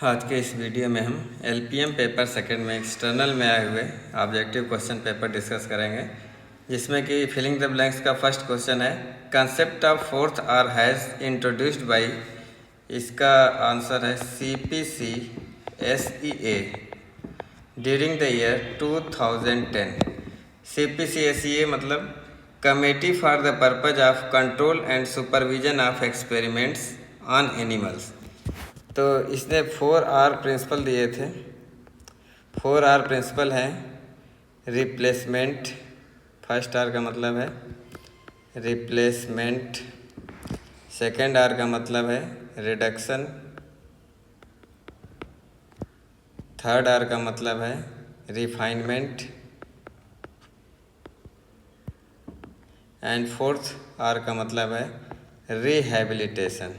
आज के इस वीडियो में हम एलपीएम पेपर सेकंड में एक्सटर्नल में आए हुए ऑब्जेक्टिव क्वेश्चन पेपर डिस्कस करेंगे, जिसमें कि फिलिंग द ब्लैंक्स का फर्स्ट क्वेश्चन है concept of fourth R has introduced by. इसका आंसर है CPC SEA during the year 2010। CPC SEA मतलब committee for the purpose of control and supervision of experiments on animals. तो इसने 4R principal दिए थे। 4R principal है replacement, first R का मतलब है रिप्लेसमेंट, सेकेंड R का मतलब है रिडक्शन, थर्ड R का मतलब है रिफाइनमेंट एंड फोर्थ R का मतलब है रिहैबिलिटेशन।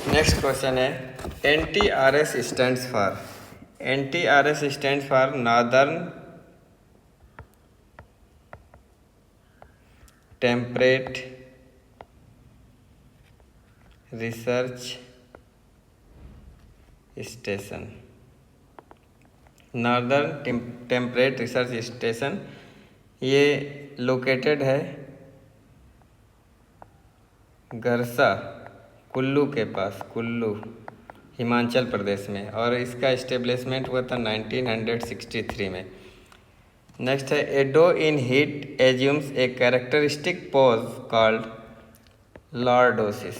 नेक्स्ट क्वेश्चन है NTRS stands for. NTRS stands for northern temperate research station. Northern temperate research station ये लोकेटेड है गरसा, कुल्लू के पास, कुल्लू हिमाचल प्रदेश में, और इसका इस्टेब्लिशमेंट हुआ था 1963 में। नेक्स्ट है a doe in heat assumes a characteristic pose called lordosis.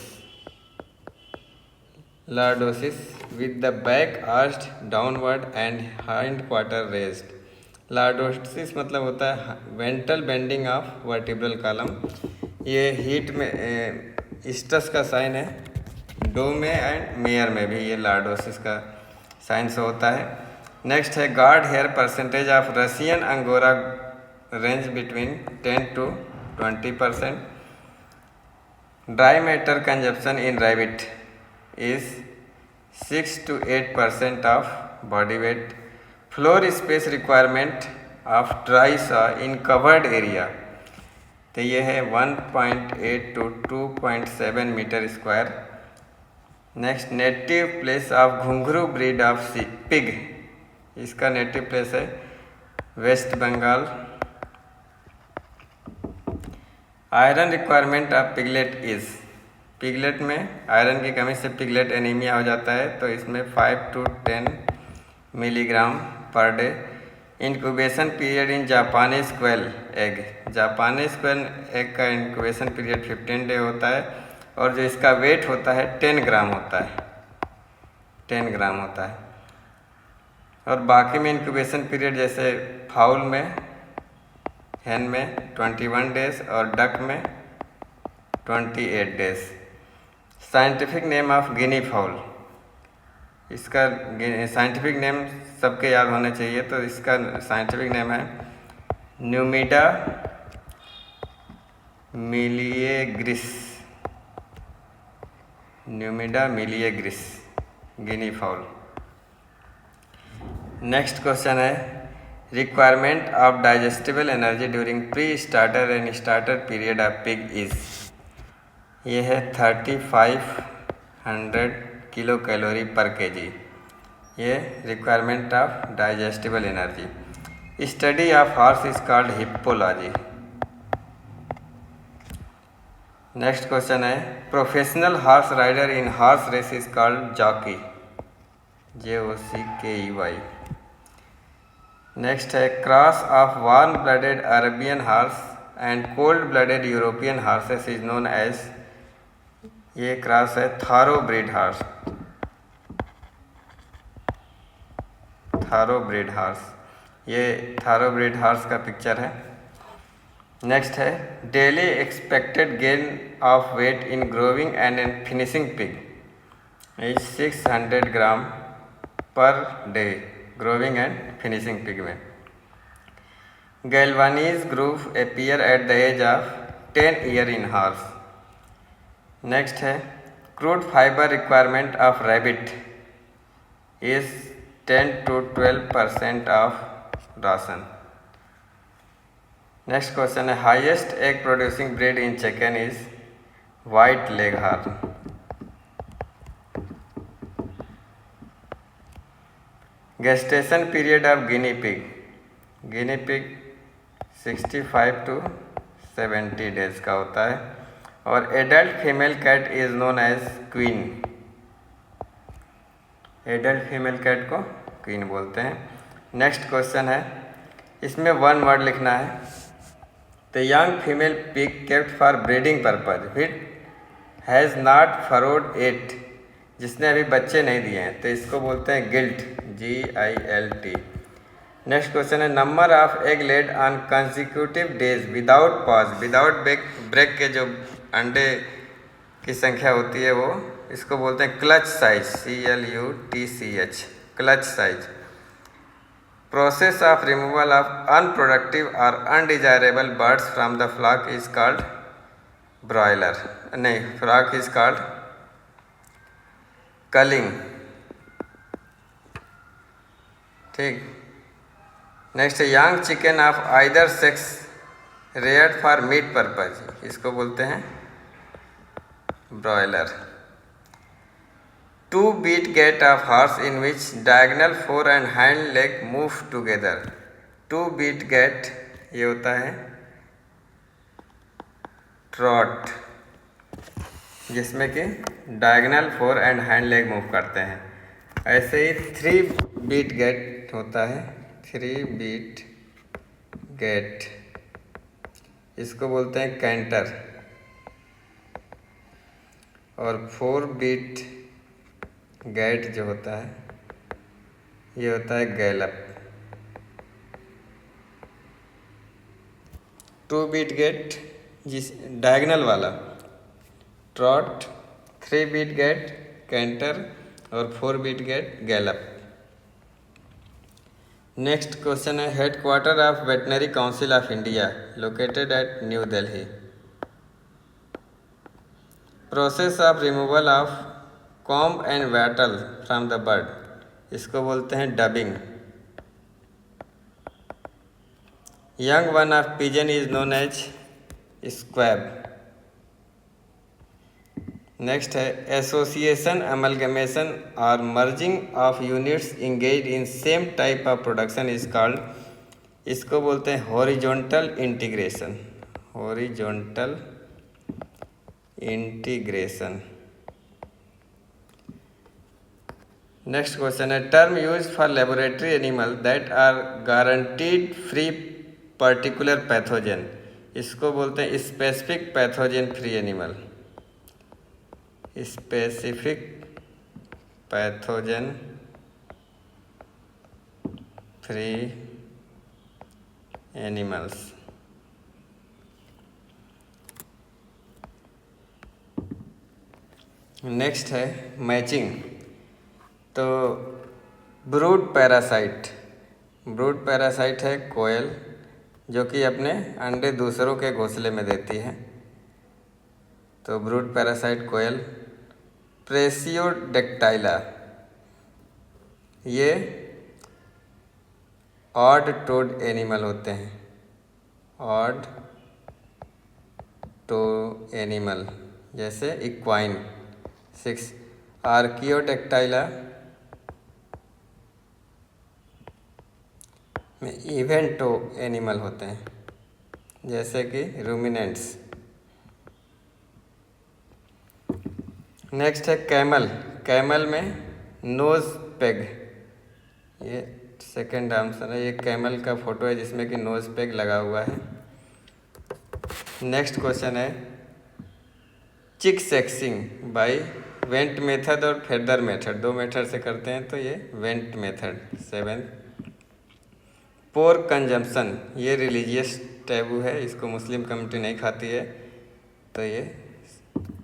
Lordosis with the back arched downward and hind quarter raised. Lordosis मतलब होता है ventral bending of vertebral column. ये हीट में स्ट्रेस का साइन है, डो में and mare में भी ये लॉर्डोसिस का साइन से होता है। नेक्स्ट है guard hair percentage of Russian Angora range between 10 to 20%। Dry matter consumption in rabbit is 6 to 8% of body weight. Floor space requirement of dry sow in covered area, तो ये है 1.8 to 2.7 metre square. Next native place of Ghungroo breed of pig, इसका native place है West Bengal. Iron requirement of piglet is, piglet में iron की कमी से piglet anaemia हो जाता है, तो इसमें 5 to 10 milligram per day. Incubation period in Japanese quail egg, Japanese quail egg का इंक्यूबेशन पीरियड 15 डे होता है, और जो इसका वेट होता है 10 ग्राम होता है, 10 ग्राम होता है। और बाकी में इंक्यूबेशन पीरियड जैसे फाउल में, हैन में 21 डेज और डक में 28 days. Scientific name of guinea fowl, इसका साइंटिफिक नेम सबके याद होने चाहिए, तो इसका साइंटिफिक नेम है Numida meleagris, Numida meleagris guinea fowl. Next question है requirement of digestible energy during pre starter and starter period of pig is, ये है 3500 किलो कैलोरी पर केजी, ये requirement of digestible energy. Study of horse is called hippology. Next question है professional horse rider in horse race is called jockey, JOCKEY। Next है cross of warm blooded Arabian horse and cold blooded European horses is known as, ये cross है thoroughbred horse, thoroughbred horse, ये thoroughbred horse का picture है। Next है daily expected gain of weight in growing and in finishing pig is 600 gram per day, growing and finishing pig में। Galvayne's groove appear at the age of 10 year in horse. Next है crude fibre requirement of rabbit is 10 to 12% of ration. Next question है highest egg producing breed in chicken is white leghorn. Gestation period of guinea pig 65 to 70 days का होता है। और adult female cat is known as queen. Adult female cat को queen बोलते हैं। Next question है, इसमें वन वर्ड लिखना है। The young female pig kept for breeding purpose which has not furrowed it, जिसने अभी बच्चे नहीं दिए हैं, तो इसको बोलते हैं गिल्ट, GILT। नेक्स्ट क्वेश्चन है, number of egg laid on consecutive days without pause, without break के जो अंडे की संख्या होती है वो इसको बोलते हैं clutch size, CLUTCH, clutch size. Process of removal of unproductive और undesirable birds from the flock is called broiler, नहीं, फ्लॉक इज कॉल्ड कलिंग। ठीक। Next, young chicken of either sex reared for meat purpose, इसको बोलते हैं broiler. Two beat gait of horse in which diagonal fore and hind leg move together. Two beat gait ये होता है trot, जिसमें कि diagonal fore and hind leg move करते हैं। ऐसे ही थ्री बीट गैट होता है, थ्री बीट गैट, इसको बोलते हैं कैंटर। और फोर बीट गैट जो होता है ये होता है गैलप। टू बीट गेट जिस डायगनल वाला trot, three beat gait canter और four beat gait gallop. Next question है, head quarter of veterinary council of India located at New Delhi. Process of removal of comb and wattle from the bird, इसको बोलते हैं dubbing. Young one of pigeon is known as squab. Next है, association, amalgamation और merging of units engage in same type of production is called, इसको बोलते हैं horizontal integration, horizontal integration. Next question है, term use for laboratory animal that are guaranteed free particular pathogen, इसको बोलते हैं specific pathogen free animal, specific pathogen free animals. Next है matching. तो brood parasite, brood parasite है कोयल, जो कि अपने अंडे दूसरों के घोंसले में देती है, तो ब्रूड पैरासाइट कोयल। प्रेसियोडेक्टाइला, ये ऑड टोड एनिमल होते हैं, ऑड टो एनिमल, जैसे इक्वाइन। 6, आर्कियोडेक्टाइला में इवेंटो एनिमल होते हैं, जैसे कि रूमिनेंट्स। नेक्स्ट है कैमल। कैमल में नोज पेग, ये सेकंड आंसर है, ये कैमल का फोटो है जिसमें कि नोज पेग लगा हुआ है। नेक्स्ट क्वेश्चन है, चिक सेक्सिंग बाय वेंट मेथड और फेदर मेथड, दो मेथड से करते हैं, तो ये वेंट मेथड। 7, पोर्क कंजम्पशन, ये रिलीजियस टैबू है, इसको मुस्लिम कम्युनिटी नहीं खाती है, तो ये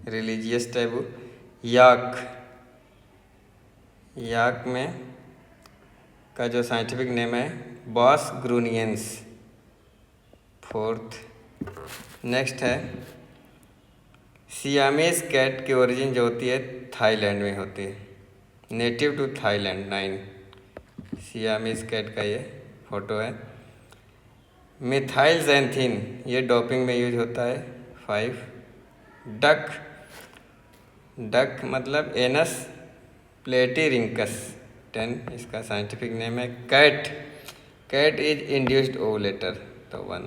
रिलीजियस टैबू। याक, याक में का जो साइंटिफिक नेम है बॉस ग्रूनियंस। 4th। नेक्स्ट है, सियामीज कैट की ओरिजिन जो होती है थाईलैंड में होती है, native to Thailand. 9, Siamese cat का ये फोटो है। मिथाइल जैंथिन, ये डोपिंग में यूज होता है। 5, डक, डक मतलब एनस प्लेटीरिंकस 10 इसका साइंटिफिक नेम है cat. Cat is induced ovulator, तो 1।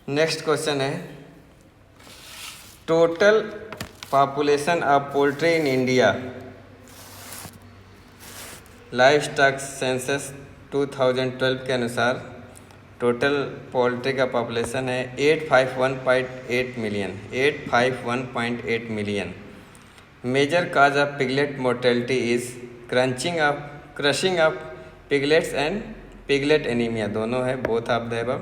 नेक्स्ट क्वेश्चन है total population of poultry in India. Livestock census 2012 के अनुसार टोटल पोल्ट्री का पॉपुलेशन है 851.8 million. 851.8 million. Major cause of piglet mortality is crushing of piglets and piglet anaemia, दोनों है, both of the above.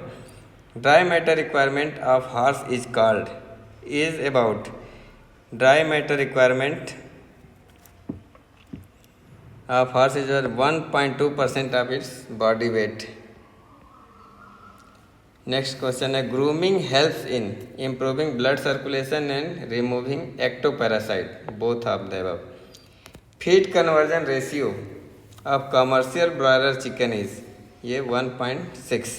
Dry matter requirement of horse is called is about. Dry matter requirement of horse is 1.2% of its body weight. Next question है grooming helps in improving blood circulation and removing ectoparasite, both of the above. Feed conversion ratio of commercial broiler chicken is, ये 1.6।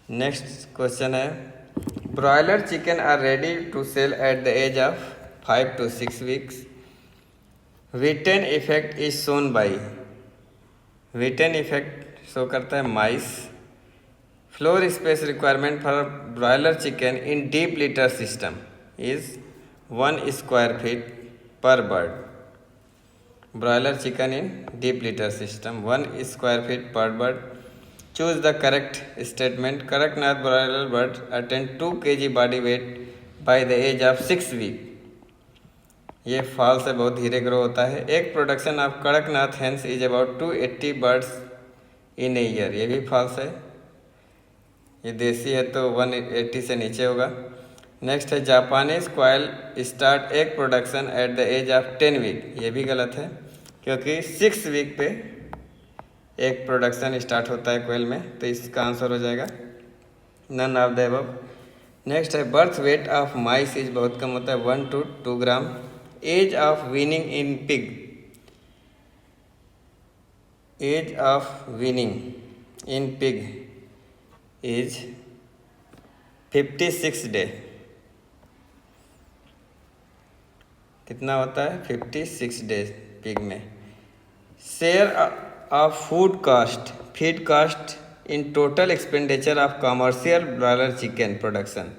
Next question है broiler chicken are ready to sell at the age of 5 to 6 weeks। Whitten effect is shown by. Whitten effect show करता है mice. Floor space requirement for broiler chicken in deep litre system is 1 square feet पर bird. Broiler chicken in deep litre system 1 square feet per bird। Choose the correct statement. Kadaknath broiler birds attain 2 kg body weight by the age of 6 weeks। ये false है, बहुत धीरे grow होता है। एक production of Kadaknath hence is about 280 birds in a year, ये भी false है। ये देसी है तो 180 से नीचे होगा। नेक्स्ट है Japanese quail start egg production at the age of 10 week, ये भी गलत है क्योंकि 6 वीक पे एक प्रोडक्शन स्टार्ट होता है कोयल में, तो इसका आंसर हो जाएगा none of the above. Next है birth weight of mice is बहुत कम होता है 1 to 2 gram. Age of weaning in pig, age of weaning in pig is 56 day. कितना होता है 56 डेज पिग में। Share of food cost feed cost in total expenditure of commercial broiler chicken production,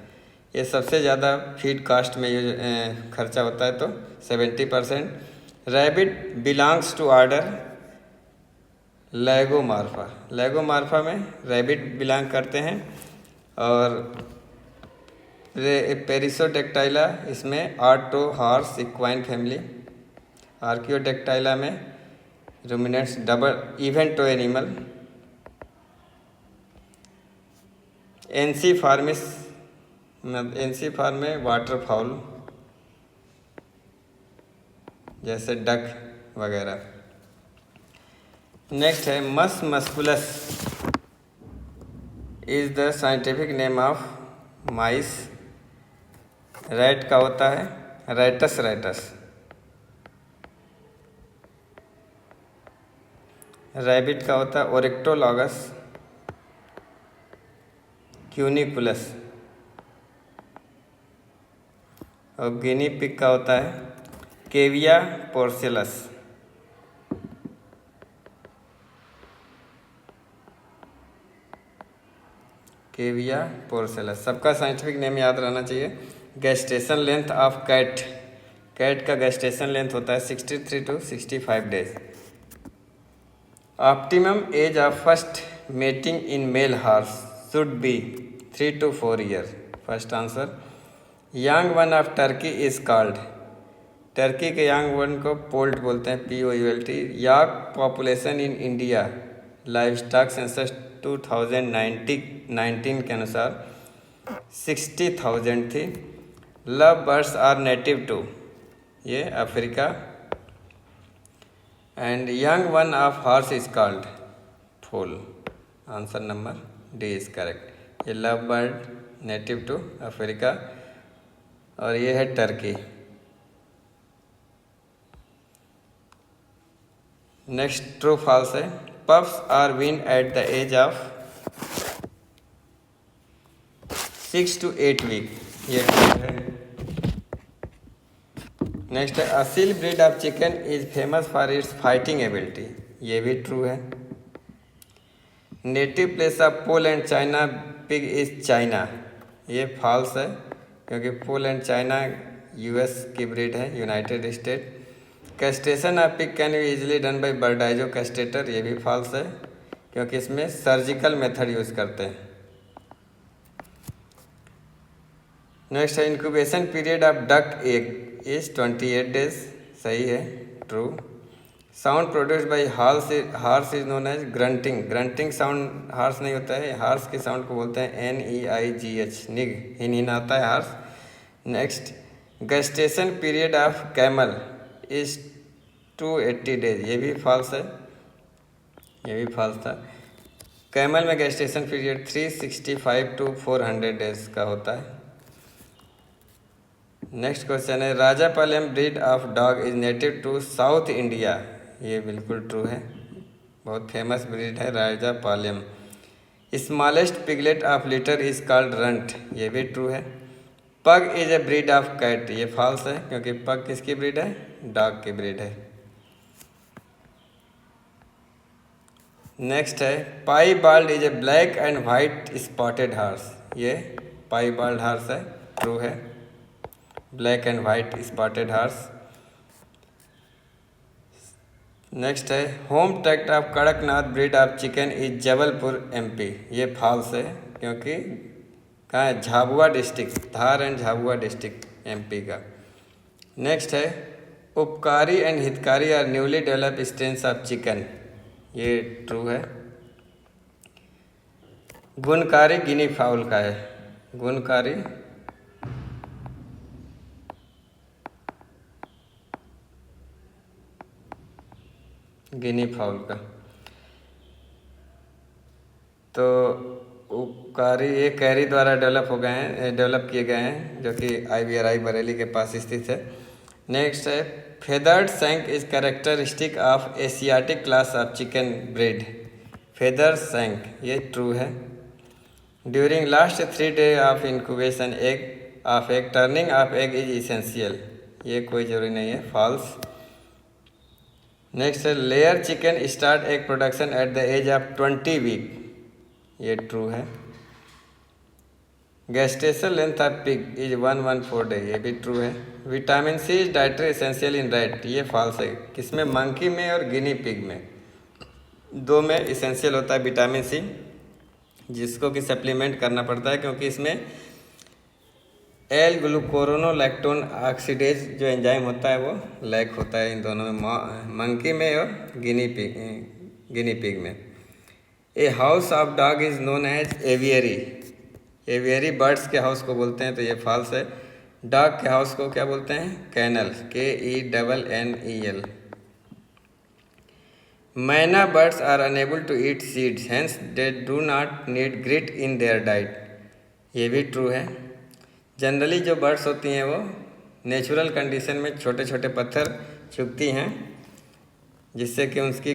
ये सबसे ज़्यादा फीड कास्ट में खर्चा होता है, तो 70%। Rabbit belongs to order Lagomorpha. Lagomorpha में रैबिट बिलोंग करते हैं। और पेरिसोडेक्टाइला इसमें auto horse equine family. Artiodactyla में ruminants double even toed animal. Anseriformes Anseriform में वाटर फाउल जैसे डक वगैरह। नेक्स्ट है Mus musculus is the scientific name of mice. Rat का होता है रैटस रैटस। रैबिट का होता है ओरेक्टोलॉगस क्यूनिकुलस। और गिनी पिग का होता है केविया पोर्सिलस। केविया पोर्सिलस। सबका साइंटिफिक नेम याद रहना चाहिए। Gestation length of cat, cat का गेस्टेशन लेंथ होता है 63 to 65 days. Optimum age of first mating in male horse should be 3 to 4 year. First answer. Young one of turkey is called, turkey के young one को poult बोलते हैं, POULT। Yak population in India livestock census 2019 के अनुसार 60,000 थी। Love birds are native to, ये Africa. And young one of horse is called foal. Answer number D is correct. ये love bird native to Africa और ये है turkey. Next true false है pups are wean at the age of 6 to 8 week, ये true है। Next है Aseel breed of chicken is famous for its fighting ability, ये भी ट्रू है। Native place of Poland China pig is China, ये false है क्योंकि Poland China US की ब्रीड है, United State. Castration of pig can be easily done by Burdizzo castrator, ये भी फॉल्स है क्योंकि इसमें सर्जिकल मेथड यूज़ करते हैं। नेक्स्ट है incubation period of duck egg is 28 days, सही है, true. Sound produced by horse is known as grunting, grunting sound horse नहीं होता है, हार्स के साउंड को बोलते हैं NEIGH, निग, हिनहिना होता है horse. Next gestation period of camel is 280 days, ये भी फॉल्स है, ये भी फॉल्स था। कैमल में गेस्टेशन पीरियड 365 to 400 डेज का होता है। नेक्स्ट क्वेश्चन है Rajapalayam breed of dog is native to South India, ये बिल्कुल ट्रू है, बहुत फेमस ब्रीड है Rajapalayam. Smallest piglet of litter is called runt, ये भी ट्रू है। Pug is a breed of cat, ये फॉल्स है क्योंकि पग किसकी ब्रीड है, डॉग की ब्रीड है। नेक्स्ट है piebald is a black and white spotted horse, ये पाईबाल्ड हॉर्स है, ट्रू है, black and white spotted horse. Next है home tract of Kadaknath breed of chicken is Jabalpur MP, ये फॉल्स है क्योंकि कहाँ है, Jhabua district, Dhar and Jhabua district MP का। नेक्स्ट है Upkari and Hitkari are newly develop strains of chicken, ये ट्रू है। गुणकारी गिनी फाउल का है, गुणकारी गिनी फाउल का। तो उपकारी ये कैरी द्वारा डेवलप किए गए हैं जो कि IVRI बरेली के पास स्थित है। नेक्स्ट है feathered shank is characteristic of Asiatic class of chicken breed, feather shank, ये ट्रू है। During last 3 days of incubation egg turning of egg is essential, ये कोई जरूरी नहीं है, फॉल्स। नेक्स्ट है layer chicken start egg production at the age of 20 week, ये true है। Gestation length of pig is 114 day, ये भी ट्रू है। Vitamin C is dietary essential in rat, ये फॉल्स है, किसमें, मंकी में और गिनी पिग में, दो में इसेंशियल होता है विटामिन C, जिसको कि सप्लीमेंट करना पड़ता है क्योंकि इसमें L-ग्लूकोरोनोलैक्टोन ऑक्सीडेज जो एंजाइम होता है वो लैक होता है इन दोनों में, मंकी में और गिनी पिग में। A house of dog is known as aviary, aviary birds के हाउस को बोलते हैं, तो ये फॉल्स है। डॉग के हाउस को क्या बोलते हैं, kennel, KENNEL। Myna birds are unable to eat seeds hence they do not need grit in their diet, ये भी ट्रू है। जनरली जो बर्ड्स होती हैं वो नेचुरल कंडीशन में छोटे छोटे पत्थर चुगती हैं जिससे कि उसकी